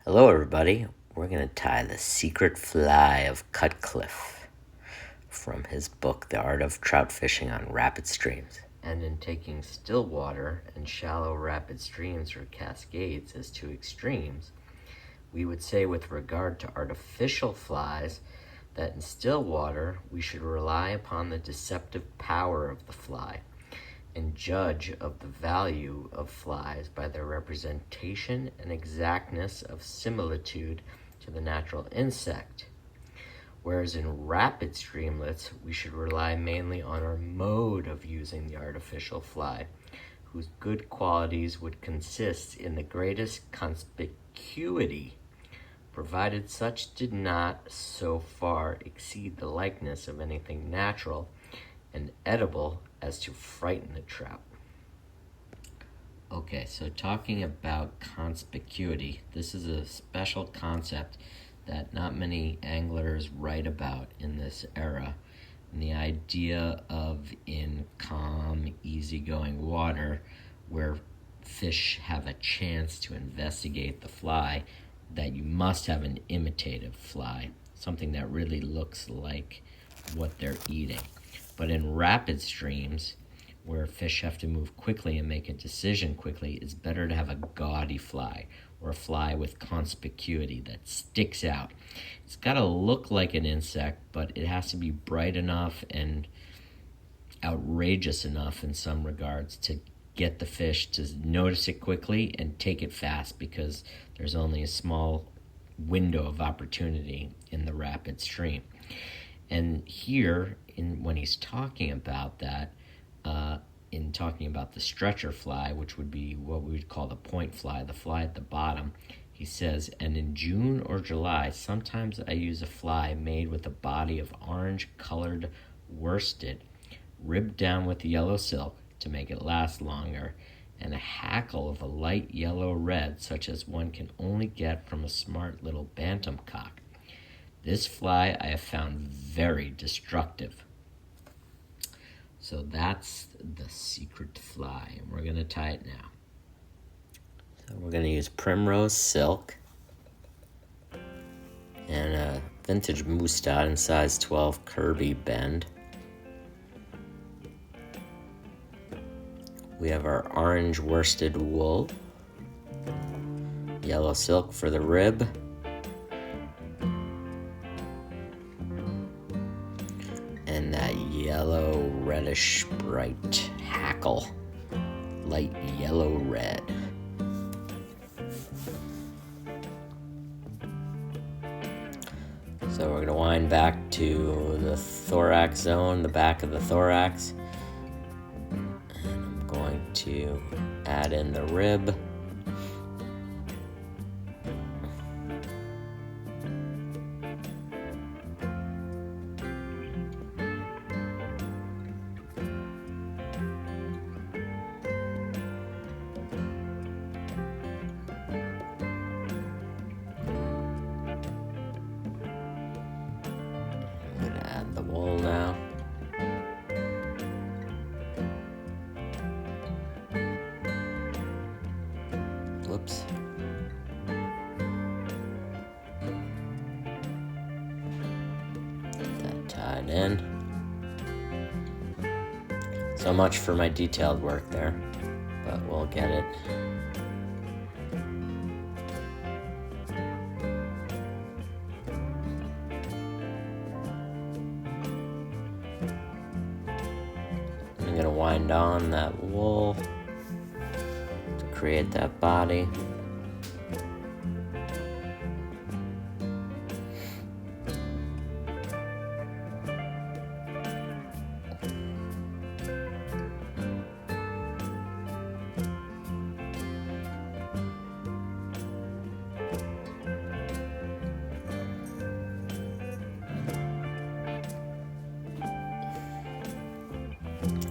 Hello everybody, we're going to tie the Secret Fly of Cutcliffe from his book, The Art of Trout Fishing on Rapid Streams. And in taking still water and shallow rapid streams or cascades as two extremes, we would say with regard to artificial flies that in still water we should rely upon the deceptive power of the fly and judge of the value of flies by their representation and exactness of similitude to the natural insect. Whereas in rapid streamlets, we should rely mainly on our mode of using the artificial fly, whose good qualities would consist in the greatest conspicuity, provided such did not so far exceed the likeness of anything natural and edible as to frighten the trout. Okay, so talking about conspicuity, this is a special concept that not many anglers write about in this era. And the idea of in calm, easygoing water where fish have a chance to investigate the fly, that you must have an imitative fly, something that really looks like what they're eating. But in rapid streams, where fish have to move quickly and make a decision quickly, it's better to have a gaudy fly or a fly with conspicuity that sticks out. It's got to look like an insect, but it has to be bright enough and outrageous enough in some regards to get the fish to notice it quickly and take it fast, because there's only a small window of opportunity in the rapid stream. And here, when he's talking about that, in talking about the stretcher fly, which would be what we would call the point fly, the fly at the bottom, he says, and in June or July, sometimes I use a fly made with a body of orange-colored worsted, ribbed down with yellow silk to make it last longer, and a hackle of a light yellow-red, such as one can only get from a smart little bantam cock. This fly I have found very destructive. So that's the secret fly, and we're going to tie it now. So we're going to use primrose silk and a vintage Mustad in size 12 Kirby bend. We have our orange worsted wool, yellow silk for the rib, and that yellow reddish bright hackle, light yellow red. So we're going to wind back to the thorax zone, the back of the thorax, and I'm going to add in the rib. The wool now. Whoops. Get that tied in. So much for my detailed work there, but we'll get it. I'm going to wind on that wool to create that body.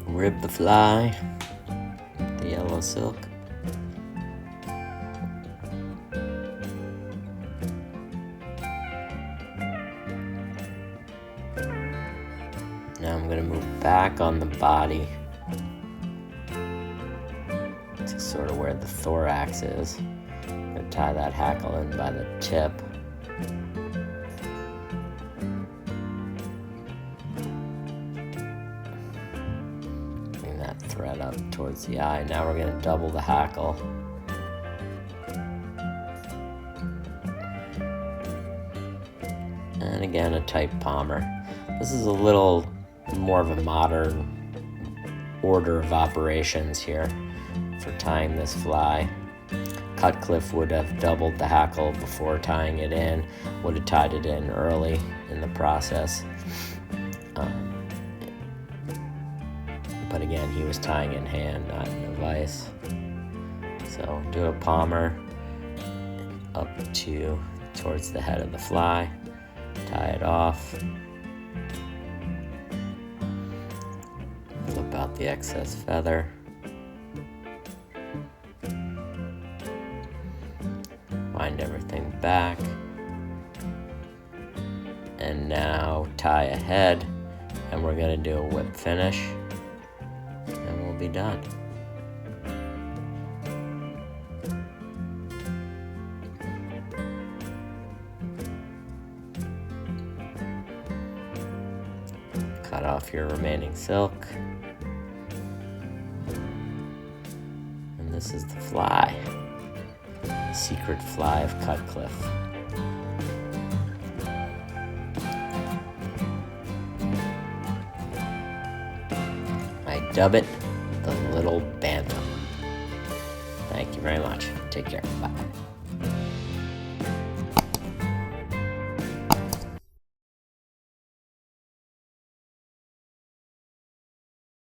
Rib the fly, the yellow silk. Now I'm going to move back on the body to sort of where the thorax is. I'm going to tie that hackle in by the tip. Bring that thread up towards the eye. Now we're going to double the hackle. And again, a tight palmer. This is a little more of a modern order of operations here for tying this fly. Cutcliffe would have doubled the hackle before tying it in, would have tied it in early in the process. But again, he was tying in hand, not in a vise. So do a palmer up towards the head of the fly, tie it off, flip out the excess feather, wind everything back, and now tie a head, and we're going to do a whip finish, and we'll be done. Cut off your remaining silk, and this is the fly. Secret Fly of Cutcliffe. I dub it the Little Bantam. Thank you very much. Take care. Bye.